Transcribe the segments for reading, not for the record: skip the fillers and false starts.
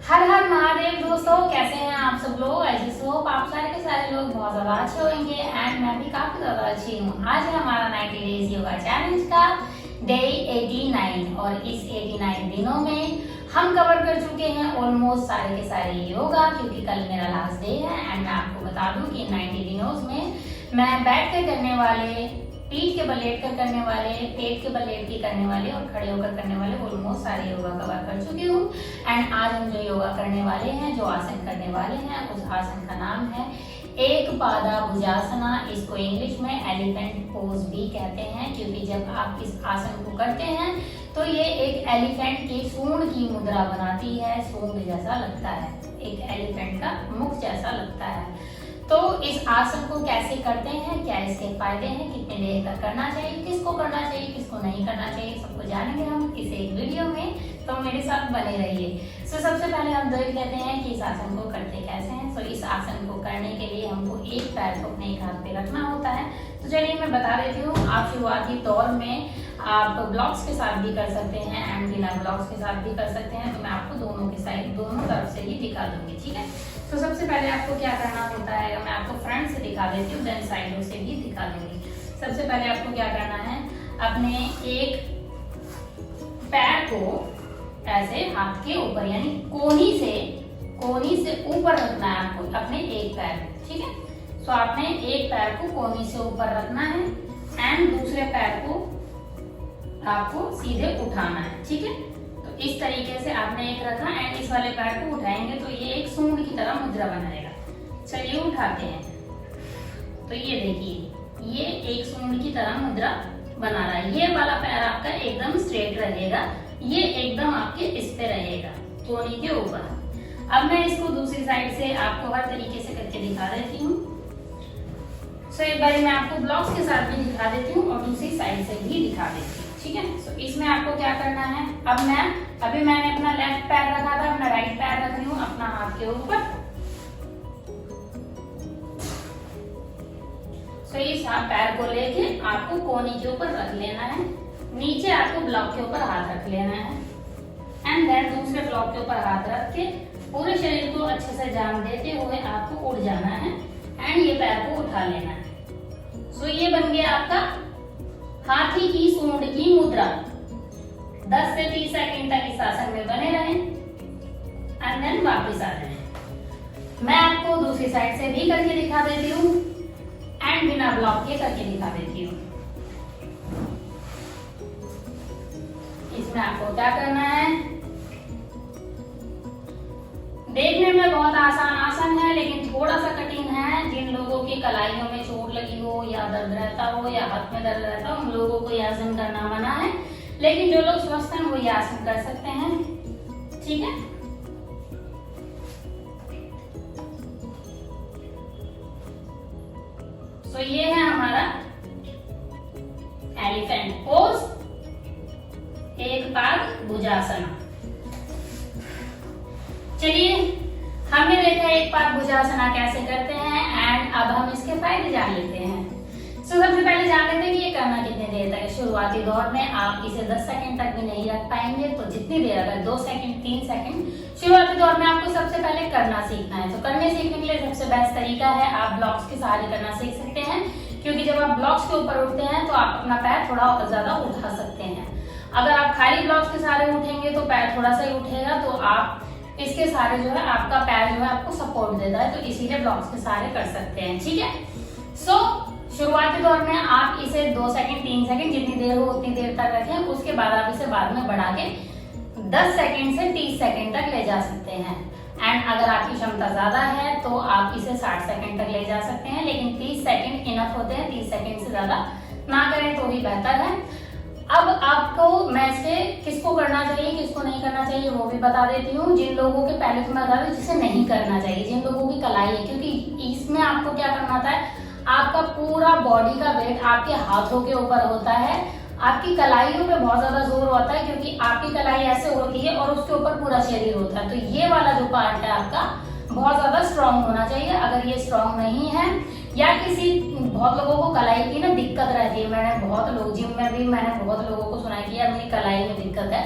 हर हर महादेव दोस्तों, कैसे हैं आप सब लोग। आई होप आप सारे के सारे लोग बहुत ज्यादा अच्छे होंगे एंड मैं भी काफी ज्यादा अच्छी हूँ। आज है हमारा 90 डेज योगा चैलेंज का डे 89 और इस 89 दिनों में हम कवर कर चुके हैं ऑलमोस्ट सारे के सारे योगा, क्योंकि कल मेरा लास्ट डे है। एंड मैं आपको बता दूं कि 90 दिनों में मैं बैठ कर करने वाले, पीठ के बल लेट कर करने वाले, पेट के बल लेट के करने वाले और खड़े होकर करने वाले ऑलमोस्ट सारे योगा कवर कर चुकी हूँ। एंड आज हम जो योगा करने वाले हैं, जो आसन करने वाले हैं, उस आसन का नाम है एक पादा भुजासना। इसको इंग्लिश में एलिफेंट पोज भी कहते हैं, क्योंकि जब आप इस आसन को करते हैं तो ये एक एलिफेंट की सूंड की मुद्रा बनाती है। सूंड जैसा लगता है, एक एलिफेंट का मुख जैसा लगता है। तो इस आसन को कैसे करते हैं, क्या इसके फायदे हैं, कितने देर तक करना चाहिए, किसको करना चाहिए, किसको नहीं करना चाहिए, सबको जानेंगे हम इस एक वीडियो में। तो मेरे साथ बने रहिए। सबसे पहले हम देख लेते हैं कि इस आसन को करते कैसे हैं। तो इस आसन को करने के लिए हमको एक पैर को अपने एक हाथ पे रखना होता है। तो चलिए मैं बता देती हूँ। आप शुरुआती दौर में आप ब्लॉक्स के साथ भी कर सकते हैं एंड बिना ब्लॉक्स के साथ भी कर सकते हैं। तो मैं आपको दोनों की साइड, दोनों तरफ से ही दिखा दूंगी, ठीक है। तो सबसे पहले आपको क्या करना होता है, मैं आपको फ्रंट से दिखा देती हूँ, देन साइडों से भी दिखा दूंगी। सबसे पहले आपको क्या करना है, अपने एक पैर को ऐसे हाथ के ऊपर यानी कोहनी से ऊपर रखना है आपको, अपने एक पैर, ठीक है। तो आपने एक पैर को कोहनी से ऊपर रखना है एंड दूसरे पैर को आपको सीधे उठाना है, ठीक है। तो इस तरीके से आपने एक रखा एंड इस वाले पैर को उठाएंगे तो ये एक सूंड की तरह मुद्रा बनाएगा। चलिए उठाते हैं। तो ये देखिए, ये एक सूंड की तरह मुद्रा बना रहा है। ये वाला पैर आपका एकदम स्ट्रेट रहेगा, ये एकदम आपके इस पे रहेगा, कोहनी के ऊपर। अब मैं इसको दूसरी साइड से आपको हर तरीके से करके दिखा देती हूँ। सो एक बार मैं आपको ब्लॉक्स के साथ भी दिखा देती हूँ और दूसरी साइड से भी दिखा देती हूँ, ठीक है। सो इसमें आपको क्या करना है, अभी मैंने अपना लेफ्ट पैर रखा था, अपना राइट पैर रख रही हूँ अपना हाथ के ऊपर। सो इस हाथ पैर को लेके आपको कोहनी के ऊपर रख लेना है, नीचे आपको ब्लॉक के ऊपर हाथ रख लेना है एंड देन दूसरे ब्लॉक के ऊपर हाथ रख के पूरे शरीर को अच्छे से जान देते हुए आपको उड़ जाना है एंड ये पैर को उठा लेना है। सो ये बन गया आपका हाथी की सूंड की मुद्रा। 10 से 30 सेकंड तक इस आसन में बने रहें एंड देन वापस आ जाएं। मैं आपको दूसरी साइड से भी करके दिखा देती हूँ एंड बिना ब्लॉक के करके दिखा देती हूँ। इसमें आपको क्या करना है, देखने में बहुत आसान आसन है लेकिन थोड़ा सा कठिन है। जिन लोगों की कलाइयों में चोट लगी हो या दर्द रहता हो या हाथ में दर्द रहता हो, उन लोगों को यह आसन करना मना है। लेकिन जो लोग स्वस्थ हैं वो यह आसन कर सकते हैं, ठीक है। तो ये है हमारा एलिफेंट पोज, एक पाद भुजासना। चलिए हमने देखा एक पाद भुजासना कैसे करते हैं एंड अब हम इसके फायदे जान लेते हैं। सबसे पहले जान लेते हैं कि ये करना कितने देर तक है। शुरुआती दौर में आप इसे 10 सेकंड तक भी नहीं रख पाएंगे, तो जितनी देर, अगर 2 सेकंड 3 सेकंड शुरुआती दौर में आपको सबसे पहले करना सीखना है। तो करने सीखने के लिए सबसे बेस्ट तरीका है, आप ब्लॉक्स के सहारे करना सीख सकते हैं, क्योंकि जब आप ब्लॉक्स के ऊपर उठते हैं तो आप अपना पैर थोड़ा और ज्यादा उठा सकते हैं। अगर आप खाली ब्लॉक्स के सहारे उठेंगे तो पैर थोड़ा सा ही उठेगा, तो आप इसके सहारे जो है आपका पैर जो है आपको सपोर्ट देता है, तो इसीलिए ब्लॉक्स के सहारे कर सकते हैं, ठीक है। सो शुरुआती दौर में आप इसे 2 सेकंड 3 सेकंड जितनी देर हो उतनी देर तक रखें। उसके बाद आप इसे बाद में बढ़ा के 10 सेकंड से 30 सेकंड तक ले जा सकते हैं एंड अगर आपकी क्षमता ज्यादा है तो आप इसे 60 सेकंड तक ले जा सकते हैं, लेकिन 30 सेकंड इनफ होते हैं। 30 सेकंड से ज्यादा ना करें तो भी बेहतर है। अब आपको मैं इसके किसको करना चाहिए, किसको नहीं करना चाहिए वो भी बता देती हूँ। जिन लोगों के, पहले तो मैं बता दूं जिसे नहीं करना चाहिए, जिन लोगों की कलाई है, क्योंकि इसमें आपको क्या करना होता है, आपका पूरा बॉडी का वेट आपके हाथों के ऊपर होता है। आपकी कलाइयों पे बहुत ज्यादा जोर होता है, क्योंकि आपकी कलाई ऐसे होती है और उसके ऊपर पूरा शरीर होता है। तो ये वाला जो पार्ट है आपका बहुत ज्यादा स्ट्रांग होना चाहिए। अगर ये स्ट्रांग नहीं है या बहुत लोगों को कलाई की ना दिक्कत रहती है, मैंने बहुत लोग जिम में भी मैंने बहुत लोगों को सुना है कि यार मेरी कलाई में दिक्कत है,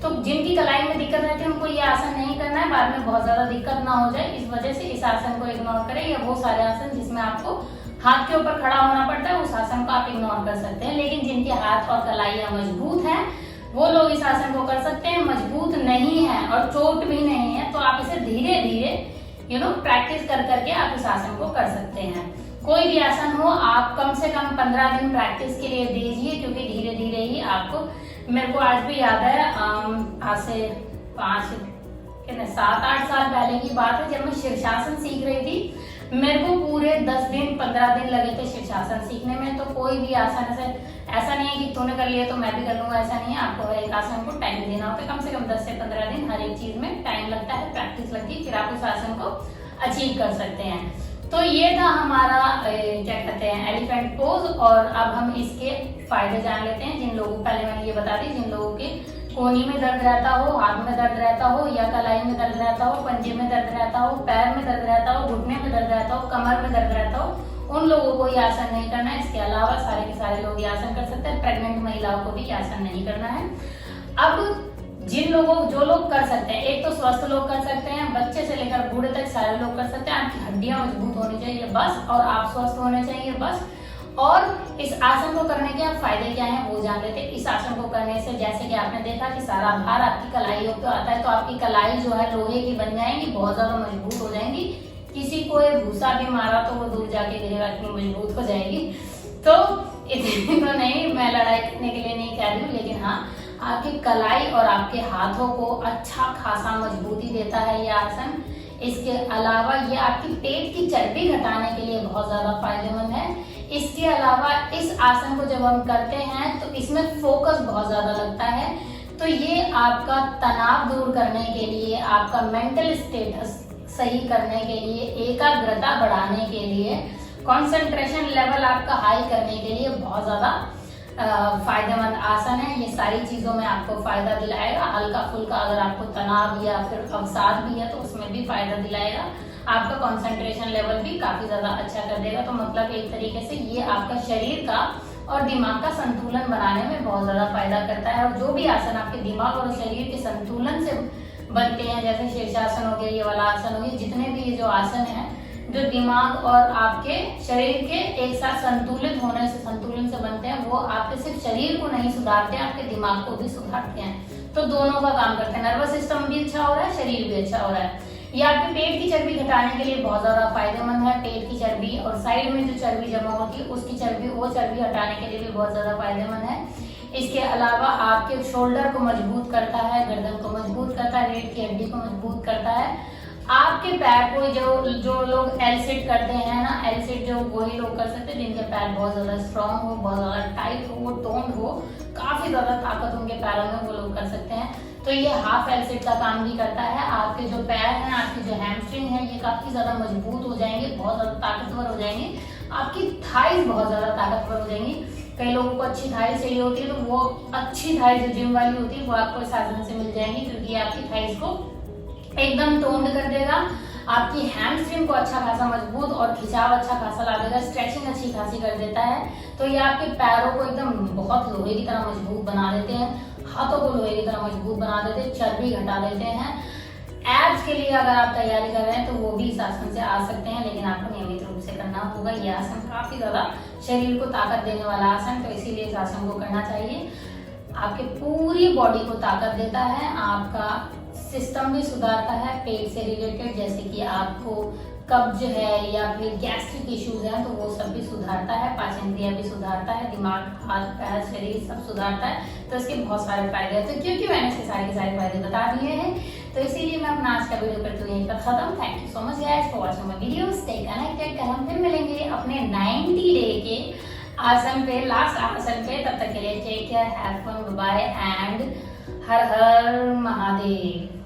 तो जिनकी कलाई में दिक्कत रहती है उनको ये आसन नहीं करना है, बाद में बहुत ज्यादा दिक्कत ना हो जाए, इस वजह से इस आसन को इग्नोर करें। या वो सारे आसन जिसमें आपको हाथ के ऊपर खड़ा होना पड़ता है उस आसन को आप इग्नोर कर सकते हैं। लेकिन जिनके हाथ और कलाइयां मजबूत हैं वो लोग इस आसन को कर सकते हैं। मजबूत नहीं है और चोट भी नहीं है तो आप इसे धीरे धीरे प्रैक्टिस कर करके आप इस आसन को कर सकते हैं। कोई भी आसन हो आप कम से कम 15 दिन प्रैक्टिस के लिए दीजिए, क्योंकि धीरे धीरे ही आपको, मेरे को आज भी याद है, आज से 7-8 साल पहले की बात है, जब मैं शीर्षासन सीख रही थी, मेरे को पूरे 10 दिन 15 दिन लगे थे शीर्षासन सीखने में। तो कोई भी आसन ऐसा नहीं है कि तूने कर लिया तो मैं भी कर लूंगा, ऐसा नहीं है। आपको हर एक आसन को टाइम देना होता है, कम से कम 10 से 15 दिन हर एक चीज में टाइम लगता है, प्रैक्टिस लगती है, फिर आप उस आसन को अचीव कर सकते हैं। तो ये था हमारा क्या कहते हैं एलिफेंट पोज। और अब हम इसके फायदे जान लेते हैं। जिन लोगों, पहले मैंने ये बता दी, जिन लोगों के कोहनी में दर्द रहता हो, हाथ में दर्द रहता हो, या कलाई में दर्द रहता हो, पंजे में दर्द रहता हो, पैर में दर्द रहता हो, घुटने में दर्द रहता हो, कमर में दर्द रहता हो, उन लोगों को ये आसन नहीं करना है। इसके अलावा सारे के सारे लोग ये आसन कर सकते हैं। प्रेग्नेंट महिलाओं को भी ये आसन नहीं करना है। अब जो लोग कर सकते हैं, एक तो स्वस्थ लोग कर सकते हैं, बच्चे से लेकर बूढ़े तक सारे लोग कर सकते हैं। आपकी हड्डियां मजबूत होनी चाहिए बस, और आप स्वस्थ होने चाहिए बस। और इस आसन को करने के आप फायदे क्या हैं वो जान लेते हैं। इस आसन को करने से जैसे कि आपने देखा कि सारा भार आपकी कलाइयों पे आता है, तो आपकी कलाई जो है लोहे की बन जाएंगी, बहुत ज्यादा मजबूत हो जाएंगी। किसी को एक भूसा भी मारा तो वो दूर जाके गिरेगा, इतनी मजबूत हो जाएगी। तो इतनी तो नहीं, मैं लड़ाई करने के लिए नहीं कह रही हूँ, लेकिन हाँ, आपकी कलाई और आपके हाथों को अच्छा खासा मजबूती देता है ये आसन। इसके अलावा ये आपकी पेट की चर्बी घटाने के लिए बहुत ज्यादा फायदेमंद है। इसके अलावा इस आसन को जब हम करते हैं तो इसमें फोकस बहुत ज्यादा लगता है। तो ये आपका तनाव दूर करने के लिए, आपका मेंटल स्टेटस सही करने के लिए, एकाग्रता बढ़ाने के लिए, कंसंट्रेशन लेवल आपका हाई करने के लिए बहुत ज्यादा फायदेमंद आसन है। ये सारी चीजों में आपको फायदा दिलाएगा। हल्का फुल्का अगर आपको तनाव या फिर अवसाद भी है तो उसमें भी फायदा दिलाएगा। आपका कंसंट्रेशन लेवल भी काफी ज्यादा अच्छा कर देगा। तो मतलब एक तरीके से ये आपका शरीर का और दिमाग का संतुलन बनाने में बहुत ज्यादा फायदा करता है। और जो भी आसन आपके दिमाग और शरीर के संतुलन से बनते हैं, जैसे शीर्षासन हो गया, ये वाला आसन हो गया, जितने भी ये जो आसन है जो दिमाग और आपके शरीर के एक साथ संतुलन से बनते हैं, वो आपके सिर्फ शरीर को नहीं सुधारते, आपके दिमाग को भी सुधारते हैं। तो दोनों का काम करते हैं। नर्वस सिस्टम भी अच्छा हो रहा है, शरीर भी अच्छा हो रहा है। ये आपके पेट की चर्बी घटाने के लिए बहुत ज्यादा फायदेमंद है। पेट की चर्बी और साइड में जो चर्बी जमा होती है उसकी चर्बी, वो चर्बी हटाने के लिए भी बहुत ज्यादा फायदेमंद है। इसके अलावा आपके शोल्डर को मजबूत करता है, गर्दन को मजबूत करता है, रीढ़ की हड्डी को मजबूत करता है। आपके पैर को जो लोग एल सिट करते हैं ना, एल सिट जो वही लोग कर सकते हैं जिनके पैर बहुत ज्यादा स्ट्रांग हो, बहुत ज्यादा टाइट हो, टोन्ड हो, काफी ज्यादा ताकत उनके पैरों में, वो लोग कर सकते हैं। तो ये हाफ एल सिट का काम भी करता है। आपके जो पैर हैं, आपकी जो हैमस्ट्रिंग है, ये काफी ज्यादा मजबूत हो जाएंगे, बहुत ज्यादा ताकतवर हो जाएंगे। आपकी थाइज बहुत ज्यादा ताकतवर हो जाएंगी। कई लोगों को अच्छी थाइज चाहिए होती है, तो वो अच्छी थाइज जो जिम वाली होती है वो आपको इस आसन से मिल जाएंगी, क्योंकि आपकी थाइज को एकदम टोन्ड कर देगा, आपकी हैमस्ट्रिंग को अच्छा खासा मजबूत और खिंचाव अच्छा खासा ला देगा, स्ट्रेचिंग अच्छी खासी कर देता है। तो ये आपके पैरों को एकदम बहुत लोहे की तरह मजबूत बना देते हैं, हाथों को लोहे की तरह मजबूत बना देते हैं, चर्बी घटा देते हैं। एब्स के लिए अगर आप तैयारी कर रहे हैं तो वो भी इस आसन से आ सकते हैं, लेकिन आपको नियमित रूप से करना होगा। ये आसन काफी ज्यादा शरीर को ताकत देने वाला आसन, तो इसीलिए इस आसन को करना चाहिए। आपके पूरी बॉडी को ताकत देता है, आपका सिस्टम भी सुधारता है, पेट से रिलेटेड, जैसे कि आपको कब्ज है या फिर गैस्ट्रिक इश्यूज है तो वो सब भी सुधारता है, पाचन क्रिया भी सुधारता है, दिमाग, हाथ पैर शरीर सब सुधारता है। तो इसके बहुत सारे फायदे हैं। तो क्योंकि मैंने इसके सारे के सारे फायदे बता दिए हैं, तो इसीलिए मैं अपना आज का वीडियो करती हूँ यहीं पर खत्म। Thank you so much guys for watching my videos. Stay connected. हम फिर मिलेंगे अपने 90 डे के आसन पे, लास्ट आसन पे। तब तक के लिए take care, have fun, bye and Har Har Mahadev.